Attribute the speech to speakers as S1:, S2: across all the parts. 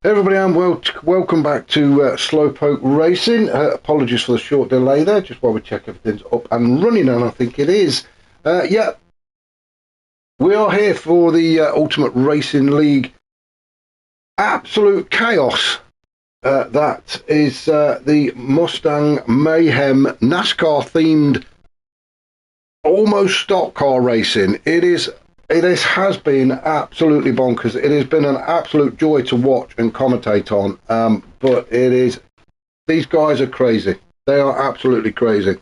S1: Hey everybody, and welcome back to Slowpoke Racing. Apologies for the short delay there, just while we check everything's up and running, and I think it is. Yeah, we are here for the Ultimate Racing League Absolute Chaos. That is the Mustang Mayhem NASCAR themed almost stock car racing. It has been absolutely bonkers. It has been an absolute joy to watch and commentate on. But these guys are crazy. They are absolutely crazy.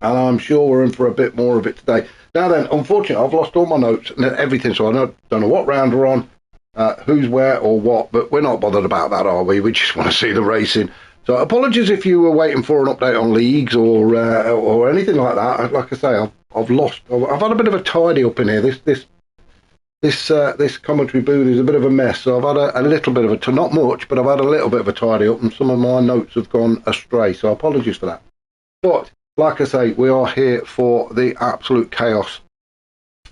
S1: And I'm sure we're in for a bit more of it today. Now then, unfortunately, I've lost all my notes and everything, so I don't know what round we're on, who's where or what, but we're not bothered about that, are we? We just want to see the racing. So apologies if you were waiting for an update on leagues or anything like that. Like I say, I've had a bit of a tidy up in here. This commentary booth is a bit of a mess, so I've had a little bit of not much, but I've had a little bit of a tidy up, and some of my notes have gone astray. So apologies for that. But like I say, we are here for the absolute chaos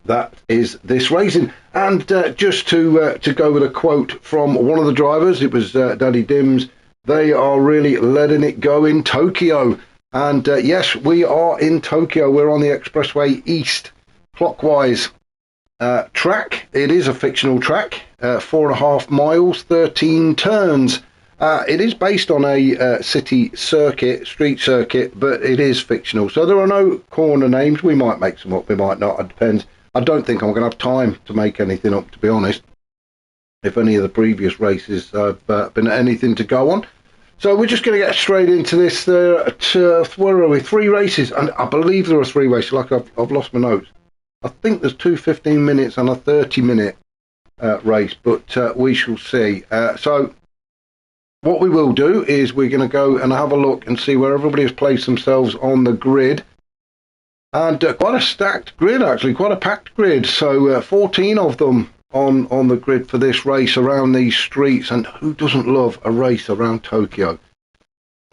S1: that is this racing. And just to go with a quote from one of the drivers, it was Daddy Dims. They are really letting it go in Tokyo. And yes, we are in Tokyo. We're on the Expressway East clockwise track. It is a fictional track, 4.5 miles, 13 turns. It is based on a city circuit, street circuit, but it is fictional. So there are no corner names. We might make some up, we might not. It depends. I don't think I'm going to have time to make anything up, to be honest. If any of the previous races have been anything to go on. So we're just going to get straight into this. Where are we? 3 races, and I believe there are 3 races. Like I've lost my notes. I think there's 2 15 minutes and a 30-minute race, but we shall see. So what we will do is we're going to go and have a look and see where everybody has placed themselves on the grid. And quite a stacked grid, actually, quite a packed grid. So 14 of them on the grid for this race around these streets. And who doesn't love a race around Tokyo?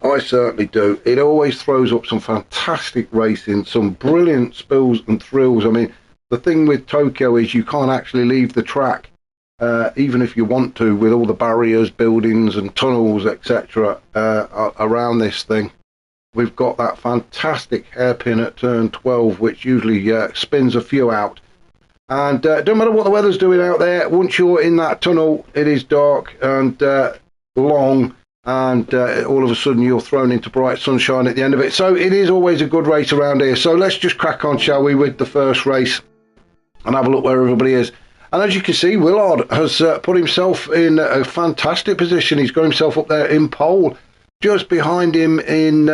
S1: I certainly do. It always throws up some fantastic racing, some brilliant spills and thrills. I mean, the thing with Tokyo is you can't actually leave the track, even if you want to, with all the barriers, buildings and tunnels, etc. Around this thing. We've got that fantastic hairpin at turn 12, which usually spins a few out. And don't matter what the weather's doing out there, once you're in that tunnel, it is dark and long, and all of a sudden you're thrown into bright sunshine at the end of it. So it is always a good race around here. So let's just crack on, shall we, with the first race and have a look where everybody is. And as you can see, Willard has put himself in a fantastic position. He's got himself up there in pole. Just behind him in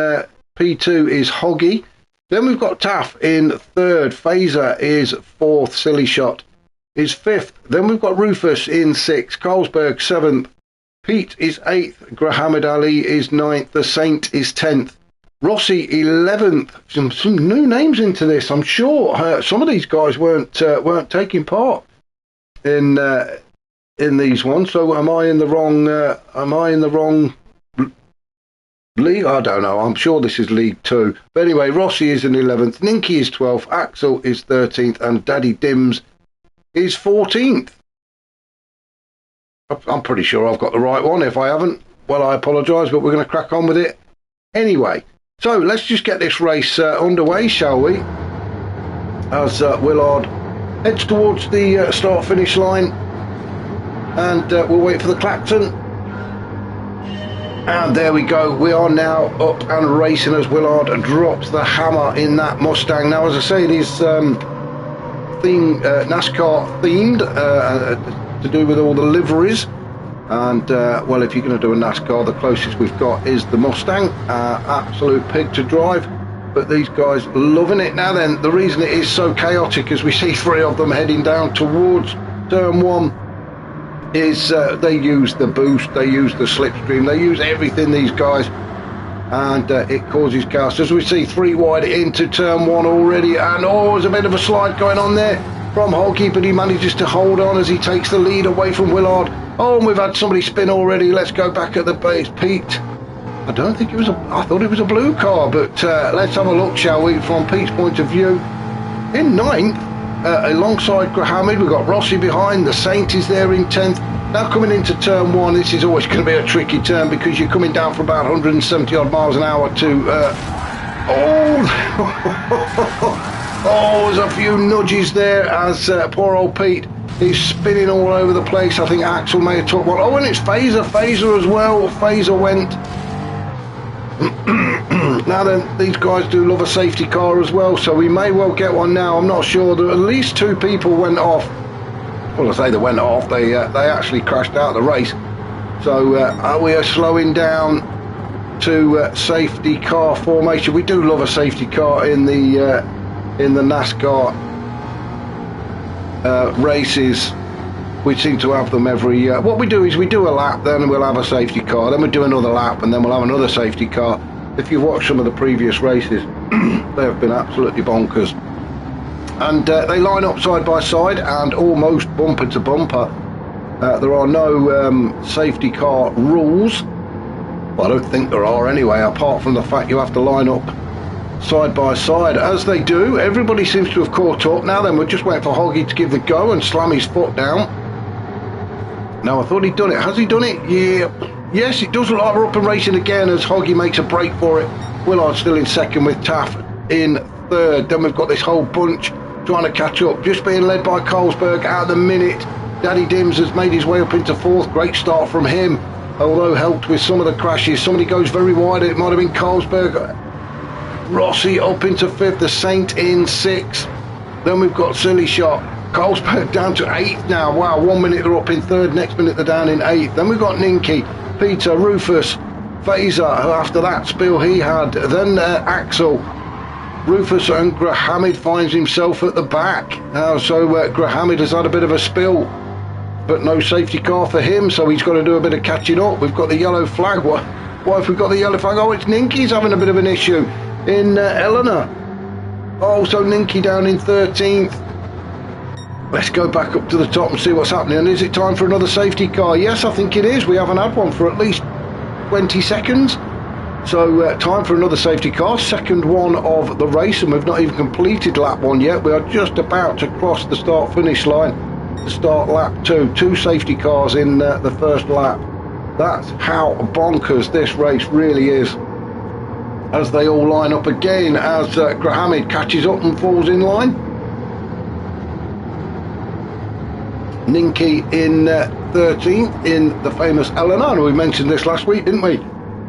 S1: P2 is Hoggy. Then we've got Taff in 3rd. Phaser is 4th. Silly Shot is 5th. Then we've got Rufus in 6th. Carlsberg 7th. Pete is 8th. Grahamid Ali is 9th. The Saint is 10th. Rossi 11th. Some new names into this. I'm sure some of these guys weren't taking part in these ones. So am I in the wrong league? I don't know. I'm sure this is League 2. But anyway, Rossi is in 11th. Ninky is 12th. Axel is 13th. And Daddy Dims is 14th. I'm pretty sure I've got the right one. If I haven't, well, I apologise, but we're going to crack on with it anyway. So let's just get this race underway, shall we? As Willard heads towards the start-finish line. And we'll wait for the klaxon. And there we go. We are now up and racing as Willard drops the hammer in that Mustang. Now, as I say, it is NASCAR themed to do with all the liveries. And, well, if you're going to do a NASCAR, the closest we've got is the Mustang. Absolute pig to drive. But these guys loving it. Now then, the reason it is so chaotic is we see 3 of them heading down towards turn 1. Is they use the boost, they use the slipstream, they use everything, these guys, and it causes chaos. As we see 3 wide into turn 1 already, and there's a bit of a slide going on there from Hoggy, but he manages to hold on as he takes the lead away from Willard. And we've had somebody spin already. Let's go back at the base. Pete, I don't think it was I thought it was a blue car, but let's have a look, shall we, from Pete's point of view. In 9th, alongside Grahamid, we've got Rossi behind. The Saint is there in 10th. Now coming into turn one, this is always going to be a tricky turn because you're coming down for about 170 odd miles an hour to oh, there's a few nudges there as poor old Pete is spinning all over the place. I think Axel may have took one. Oh, and it's Phaser as well. Phaser went. Now then, these guys do love a safety car as well, so we may well get one now. I'm not sure. There at least 2 people went off. Well, I say they went off. They actually crashed out of the race. So we are slowing down to safety car formation. We do love a safety car in the NASCAR races. We seem to have them every what we do is we do a lap, then we'll have a safety car, then we do another lap, and then we'll have another safety car. If you've watched some of the previous races, they have been absolutely bonkers. And they line up side by side and almost bumper to bumper. There are no safety car rules. Well, I don't think there are anyway, apart from the fact you have to line up side by side. As they do, everybody seems to have caught up. Now then, we're just waiting for Hoggy to give the go and slam his foot down. Now, I thought he'd done it. Has he done it? Yeah. Yes, it does look like we're up and racing again as Hoggy makes a break for it. Willard's still in second with Taff in third. Then we've got this whole bunch trying to catch up, just being led by Colesberg at the minute. Daddy Dims has made his way up into fourth. Great start from him, although helped with some of the crashes. Somebody goes very wide. It might have been Colesberg. Rossi up into fifth. The Saint in sixth. Then we've got Silly Shot. Colesberg down to eighth now. Wow, 1 minute they're up in third, next minute they're down in eighth. Then we've got Ninky, Peter, Rufus, Phaser, who after that spill he had. Then Axel, Rufus, and Grahamid finds himself at the back. So Grahamid has had a bit of a spill, but no safety car for him, so he's got to do a bit of catching up. We've got the yellow flag. Why have we got the yellow flag? Oh, it's Ninky's having a bit of an issue in Eleanor. Oh, so Ninky down in 13th. Let's go back up to the top and see what's happening. And is it time for another safety car? Yes, I think it is. We haven't had one for at least 20 seconds. So time for another safety car. Second one of the race, and we've not even completed lap one yet. We are just about to cross the start-finish line to start lap two. 2 safety cars in the first lap. That's how bonkers this race really is. As they all line up again, as Grahamid catches up and falls in line. Ninky in 13th in the famous Eleanor. We mentioned this last week, didn't we?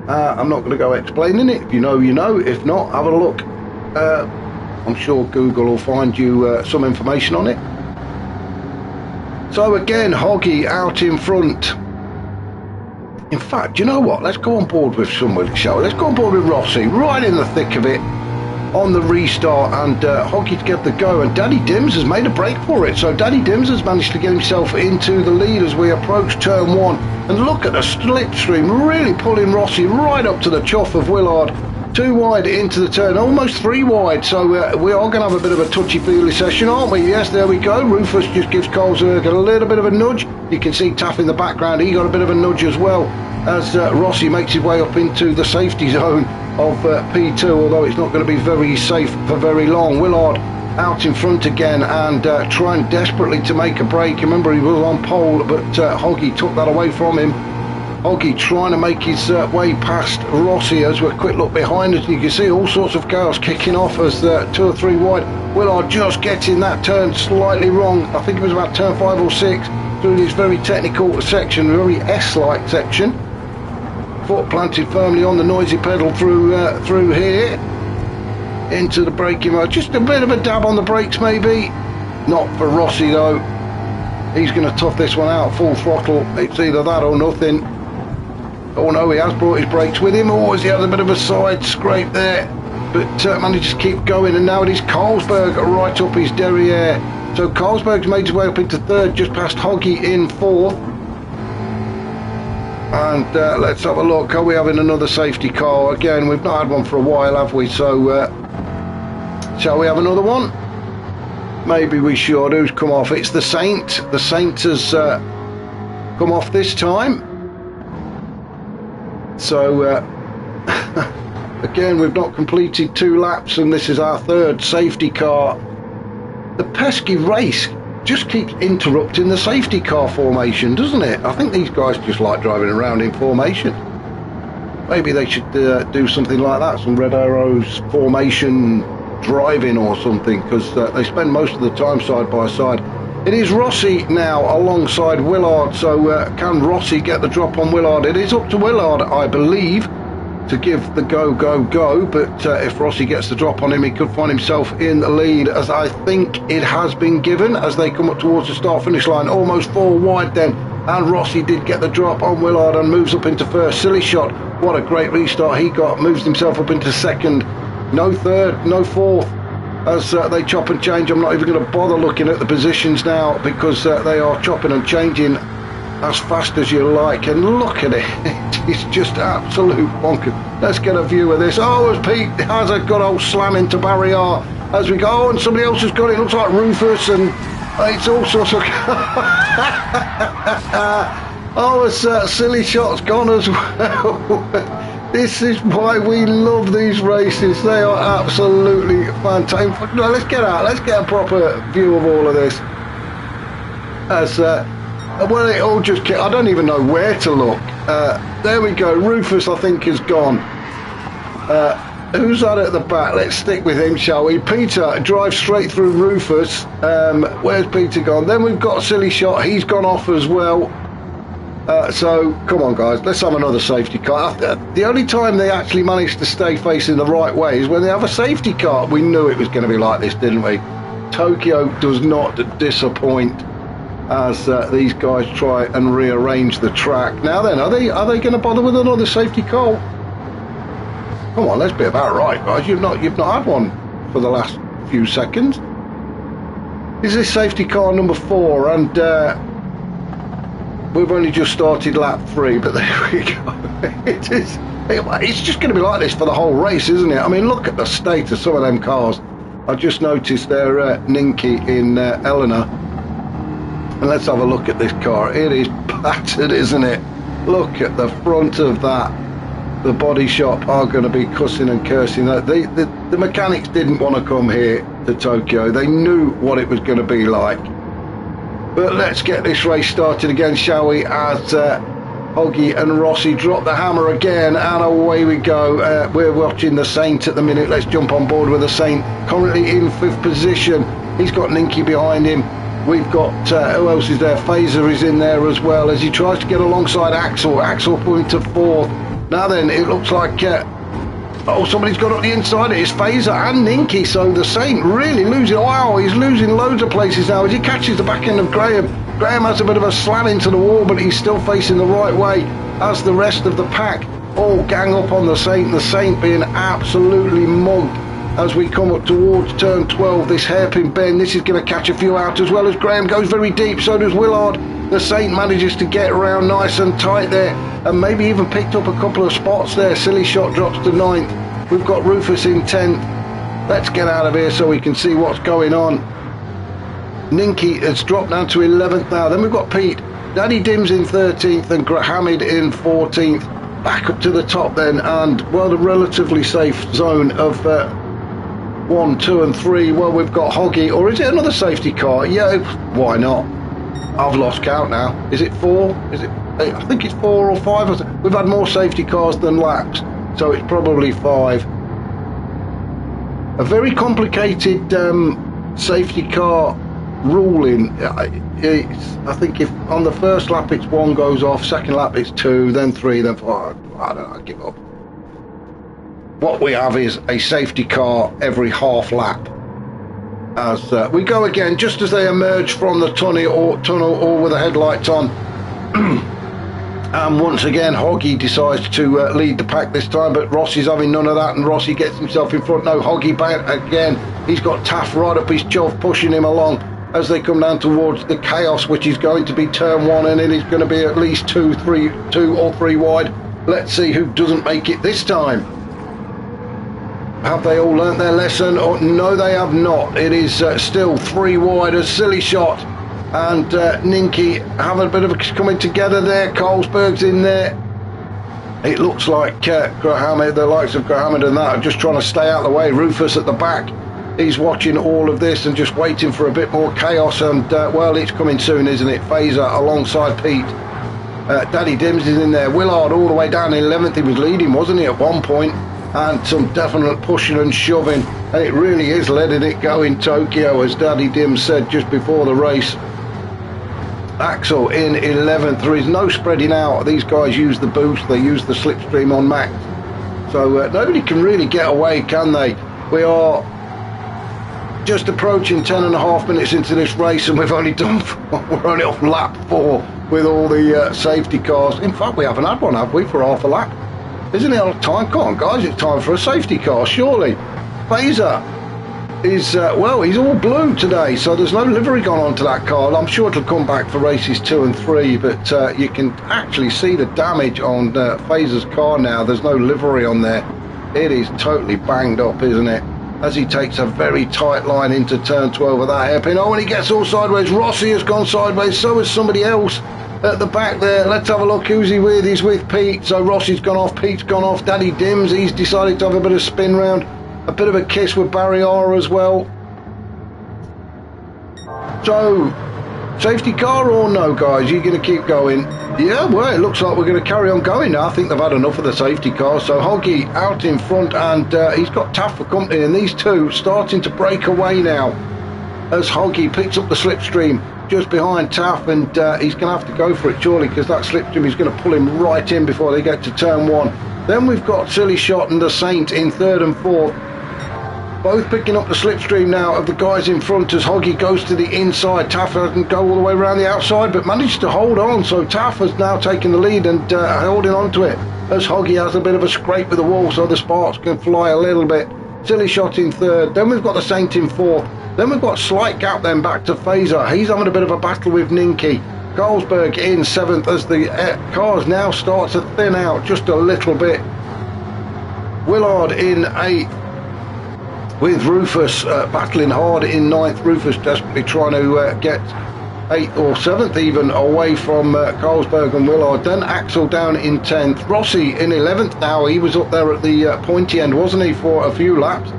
S1: I'm not going to go explaining it. If you know, you know. If not, have a look. I'm sure Google will find you some information on it. So again, Hoggy out in front. In fact, you know what? Let's go on board with somebody, shall we? Let's go on board with Rossi, right in the thick of it, on the restart, and Hoggy to get the go, and Daddy Dims has made a break for it. So Daddy Dims has managed to get himself into the lead as we approach turn one, and look at the slipstream, really pulling Rossi right up to the chuff of Willard. 2 wide into the turn, almost 3 wide, so we are going to have a bit of a touchy-feely session, aren't we? Yes, there we go. Rufus just gives Colesberg a little bit of a nudge. You can see Taff in the background, he got a bit of a nudge as well, as Rossi makes his way up into the safety zone of P2, although it's not going to be very safe for very long. Willard out in front again and trying desperately to make a break. Remember, he was on pole, but Hoggy took that away from him. Hoggy trying to make his way past Rossi as we quick look behind us. You can see all sorts of chaos kicking off as 2 or 3 wide. Willard just getting that turn slightly wrong. I think it was about turn 5 or 6 through this very technical section, very S-like section. Foot planted firmly on the noisy pedal through here into the braking mode. Just a bit of a dab on the brakes maybe. Not for Rossi though. He's going to tough this one out full throttle. It's either that or nothing. Oh no, he has brought his brakes with him. Oh, he has a bit of a side scrape there, but manages to keep going, and now it is Colesberg right up his derriere. So Colesberg's made his way up into third, just past Hoggy in fourth. And let's have a look. Are we having another safety car? Again, we've not had one for a while, have we? So shall we have another one? Maybe we should. Who's come off? It's the Saint. The Saint has come off this time. So again, we've not completed 2 laps, and this is our 3rd safety car. The pesky race just keeps interrupting the safety car formation, doesn't it? I think these guys just like driving around in formation. Maybe they should do something like that, some Red Arrows formation driving or something, because they spend most of the time side by side. It is Rossi now alongside Willard, so can Rossi get the drop on Willard? It is up to Willard, I believe, to give the go, but if Rossi gets the drop on him, he could find himself in the lead, as I think it has been given as they come up towards the start-finish line, almost 4 wide then, and Rossi did get the drop on Willard and moves up into first. Silly shot, what a great restart he got, moves himself up into second, no third, no fourth, as they chop and change. I'm not even going to bother looking at the positions now, because they are chopping and changing as fast as you like, and look at it, it's just absolute bonkers. Let's get a view of this. Oh, as Pete has a good old slam into barrier as we go. Oh, and somebody else has got it, looks like Rufus, and it's all sorts of oh, it's silly shots gone as well. This is why we love these races, they are absolutely fantastic. No, let's get out, let's get a proper view of all of this, as well, it all just, I don't even know where to look. There we go, Rufus I think is gone. Who's that at the back? Let's stick with him, shall we? Peter drives straight through Rufus. Where's Peter gone? Then we've got Silly Shot, he's gone off as well. So come on guys, let's have another safety car. The only time they actually managed to stay facing the right way is when they have a safety car. We knew it was going to be like this, didn't we? Tokyo does not disappoint, as these guys try and rearrange the track. Now then, are they going to bother with another safety car? Come on, let's be about right, guys. You've not had one for the last few seconds. Is this safety car number 4? And we've only just started lap 3, but there we go. It's just going to be like this for the whole race, isn't it? I mean, look at the state of some of them cars. I just noticed they're Ninky in Eleanor. And let's have a look at this car. It is battered, isn't it? Look at the front of that. The body shop are going to be cussing and cursing. The mechanics didn't want to come here to Tokyo. They knew what it was going to be like. But let's get this race started again, shall we? As Hoggy and Rossi drop the hammer again, and away we go. We're watching the Saint at the minute. Let's jump on board with the Saint. Currently in 5th position. He's got Ninky behind him. We've got, who else is there? Phaser is in there as well, as he tries to get alongside Axel. Axel pulling to 4th. Now then, it looks like, oh, somebody's got up the inside. It's Phaser and Ninky, so the Saint really losing. Wow, he's losing loads of places now as he catches the back end of Graham. Graham has a bit of a slam into the wall, but he's still facing the right way, as the rest of the pack all gang up on the Saint being absolutely mugged. As we come up towards turn 12, this hairpin bend, this is going to catch a few out, as well as Graham goes very deep, so does Willard. The Saint manages to get around nice and tight there, and maybe even picked up a couple of spots there. Silly Shot drops to 9th. We've got Rufus in 10th. Let's get out of here so we can see what's going on. Ninky has dropped down to 11th now. Then we've got Pete. Daddy Dim's in 13th and Hamid in 14th. Back up to the top then, and well, the relatively safe zone of 1, 2 and 3. Well, we've got Hoggy, or is it another safety car? Yeah, why not? I've lost count now. Is it 4? Is it? I think it's 4 or 5. We've had more safety cars than laps, so it's probably 5. A very complicated safety car ruling. I think if on the first lap it's 1 goes off, second lap it's 2, then 3, then 4. I don't know, I give up. What we have is a safety car every half lap. As we go again, just as they emerge from the tunnel or with the headlights on. And once again, Hoggy decides to lead the pack this time, but Rossi's having none of that, and Rossi gets himself in front. No, Hoggy back again. He's got Taff right up his chuff, pushing him along as they come down towards the chaos, which is going to be turn 1, and it is going to be at least 2 or 3 wide. Let's see who doesn't make it this time. Have they all learnt their lesson? Oh, no, they have not. It is still 3 wide. A Silly Shot and Ninky have a bit of a coming together there. Colesberg's in there. It looks like the likes of Graham and that are just trying to stay out of the way. Rufus at the back he's watching all of this and just waiting for a bit more chaos, and well, it's coming soon, isn't it? Fazer alongside Pete. Daddy Dims is in there. Willard all the way down in 11th. He was leading, wasn't he, at one point? And some definite pushing and shoving. And it really is letting it go in Tokyo, as Daddy Dims said just before the race. Axel in 11th. There is no spreading out. These guys use the boost. They use the slipstream on max. So nobody can really get away, can they? We are just approaching 10.5 minutes into this race, and we've only done, we're only off lap 4 with all the safety cars. In fact, we haven't had one, have we, for half a lap? Isn't it on time? Come on, guys, it's time for a safety car, surely. Fazer is, well, he's all blue today, so there's no livery gone on to that car. I'm sure it'll come back for races 2 and 3, but you can actually see the damage on Fazer's car now. There's no livery on there. It is totally banged up, isn't it? As he takes a very tight line into turn 12 with that hairpin. Oh, and he gets all sideways. Rossi has gone sideways, so has somebody else at the back there. Let's have a look who's he with. He's with Pete. So Rossi's gone off, Pete's gone off. Daddy Dims, he's decided to have a bit of spin round. A bit of a kiss with Barriera as well. So, safety car or no, guys? You're going to keep going? Yeah, well, it looks like we're going to carry on going now. I think they've had enough of the safety car. So Hoggy out in front, and he's got Taff for company, and these two starting to break away now as Hoggy picks up the slipstream just behind Taff, and he's going to have to go for it surely, because that slipstream is going to pull him right in before they get to turn 1. Then we've got Silly Shot and the Saint in 3rd and 4th. Both picking up the slipstream now of the guys in front as Hoggy goes to the inside. Taff doesn't go all the way around the outside, but managed to hold on. So Taff has now taken the lead and holding on to it as Hoggy has a bit of a scrape with the wall, so the sparks can fly a little bit. Silly Shot in 3rd. Then we've got the Saint in 4th. Then we've got a slight gap then back to Fazer. He's having a bit of a battle with Ninky. Carlsberg in 7th as the cars now start to thin out just a little bit. Willard in 8th. With Rufus battling hard in 9th. Rufus desperately trying to get 8th or 7th even away from Carlsberg and Willard. Then Axel down in 10th. Rossi in 11th now. He was up there at the pointy end, wasn't he, for a few laps.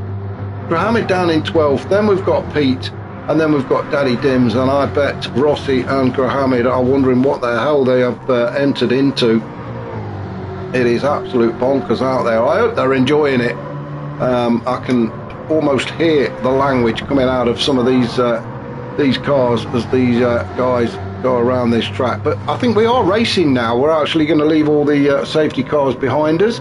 S1: Grahamid down in 12th. Then we've got Pete. And then we've got Daddy Dims. And I bet Rossi and Grahamid are wondering what the hell they have entered into. It is absolute bonkers out there. I hope they're enjoying it. I can almost hear the language coming out of some of these cars as these guys go around this track. But I think we are racing now. We're actually going to leave all the safety cars behind us,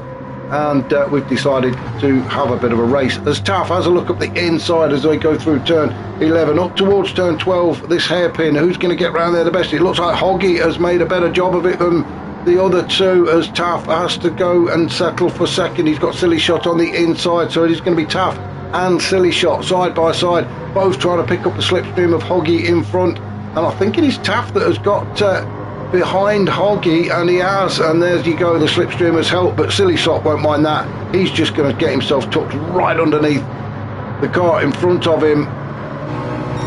S1: and we've decided to have a bit of a race as Taff has a look up the inside as they go through turn 11 up towards turn 12. This hairpin, who's going to get round there the best? It looks like Hoggy has made a better job of it than the other two, as Taff has to go and settle for second. He's got Silly Shot on the inside, so it is going to be Taff and Silly Shot side by side, both trying to pick up the slipstream of Hoggy in front. And I think it is Taff that has got behind Hoggy, and he has, and there you go, the slipstream has helped, but Silly Shot won't mind that. He's just going to get himself tucked right underneath the car in front of him.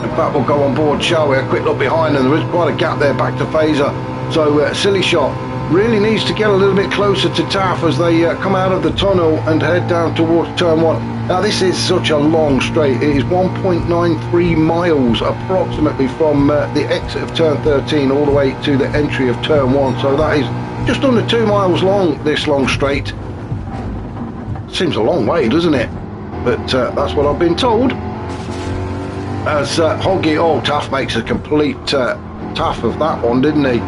S1: In fact, we'll go on board, shall we? A quick look behind, and there is quite a gap there back to Fazer. So Silly Shot really needs to get a little bit closer to Taff as they come out of the tunnel and head down towards turn 1. Now this is such a long straight. It is 1.93 miles approximately from the exit of turn 13 all the way to the entry of turn 1. So that is just under 2 miles long, this long straight. Seems a long way, doesn't it? But that's what I've been told. As Hoggy, oh, Taff makes a complete taff of that one, didn't he?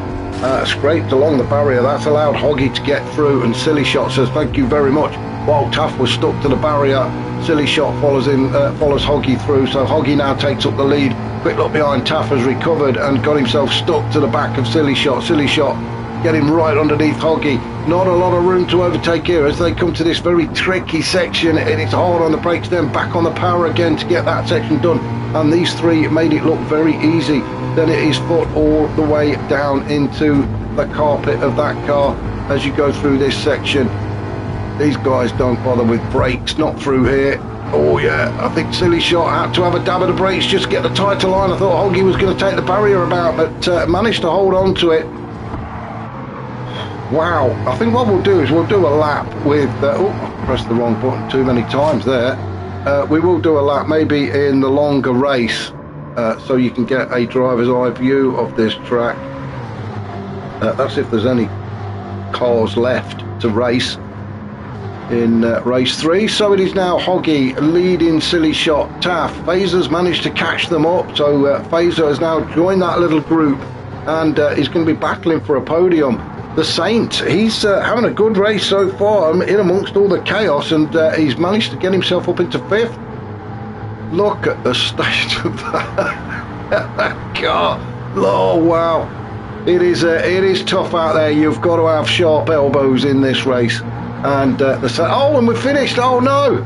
S1: Scraped along the barrier. That's allowed Hoggy to get through, and Silly Shot says thank you very much. While Taff was stuck to the barrier, Silly Shot follows Hoggy through, so Hoggy now takes up the lead. Quick look behind, Taff has recovered and got himself stuck to the back of Silly Shot. Silly Shot getting right underneath Hoggy. Not a lot of room to overtake here as they come to this very tricky section, and it's hard on the brakes, then back on the power again to get that section done. And these three made it look very easy. Then it is foot all the way down into the carpet of that car as you go through this section. These guys don't bother with brakes, not through here. Oh yeah, I think Silly Shot had to have a dab of the brakes just to get the tighter line. I thought Hoggy was going to take the barrier about, but managed to hold on to it. Wow, I think what we'll do is we'll do a lap with, oh, I pressed the wrong button too many times there. we will do a lap maybe in the longer race, so you can get a driver's eye view of this track. That's if there's any cars left to race in race 3. So it is now Hoggy leading Silly Shot, Taff. Phaser's managed to catch them up, so Phaser has now joined that little group, and he's going to be battling for a podium. The Saint, he's having a good race so far, in amongst all the chaos, and he's managed to get himself up into 5th. Look at the state of that car. Oh wow, it is tough out there. You've got to have sharp elbows in this race. And and we're finished. Oh no,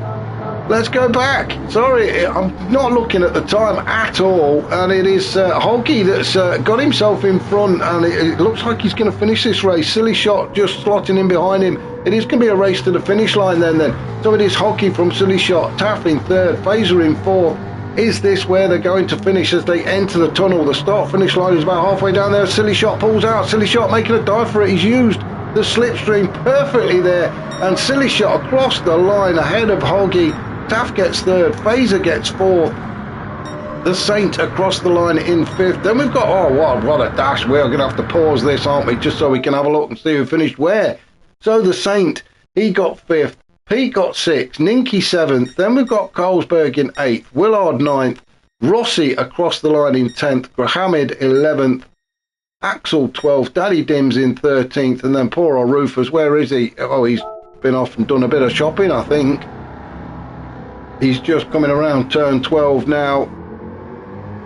S1: let's go back. Sorry, I'm not looking at the time at all, and it is Hoggy that's got himself in front, and it looks like he's going to finish this race. Silly Shot just slotting in behind him. It is going to be a race to the finish line then. So it is Hoggy from Silly Shot, Taff in 3rd, Phaser in 4th. Is this where they're going to finish as they enter the tunnel? The start finish line is about halfway down there. Silly Shot pulls out. Silly Shot making a dive for it. He's used the slipstream perfectly there, and Silly Shot across the line ahead of Hoggy. Taff gets 3rd, Phaser gets 4th, the Saint across the line in 5th. Then we've got, oh what a dash. We're going to have to pause this, aren't we, just so we can have a look and see who finished where. So the Saint, he got 5th, Pete got 6th, Ninky 7th, then we've got Carlsberg in 8th, Willard 9th, Rossi across the line in 10th, Grahamid 11th, Axel 12th, Daddy Dims in 13th, and then poor old Rufus, where is he? Oh, he's been off and done a bit of shopping, I think. He's just coming around turn 12 now.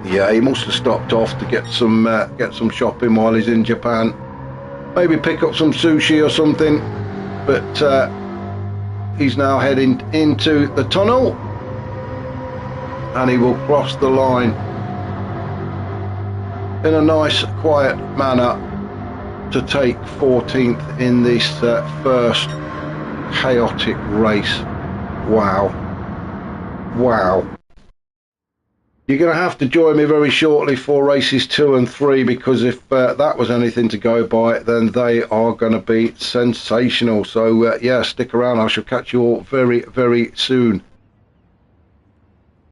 S1: Yeah, he must have stopped off to get some shopping while he's in Japan. Maybe pick up some sushi or something. But he's now heading into the tunnel, and he will cross the line in a nice quiet manner to take 14th in this first chaotic race. Wow. You're going to have to join me very shortly for races 2 and 3, because if that was anything to go by, then they are going to be sensational. So yeah, stick around. I shall catch you all very, very soon.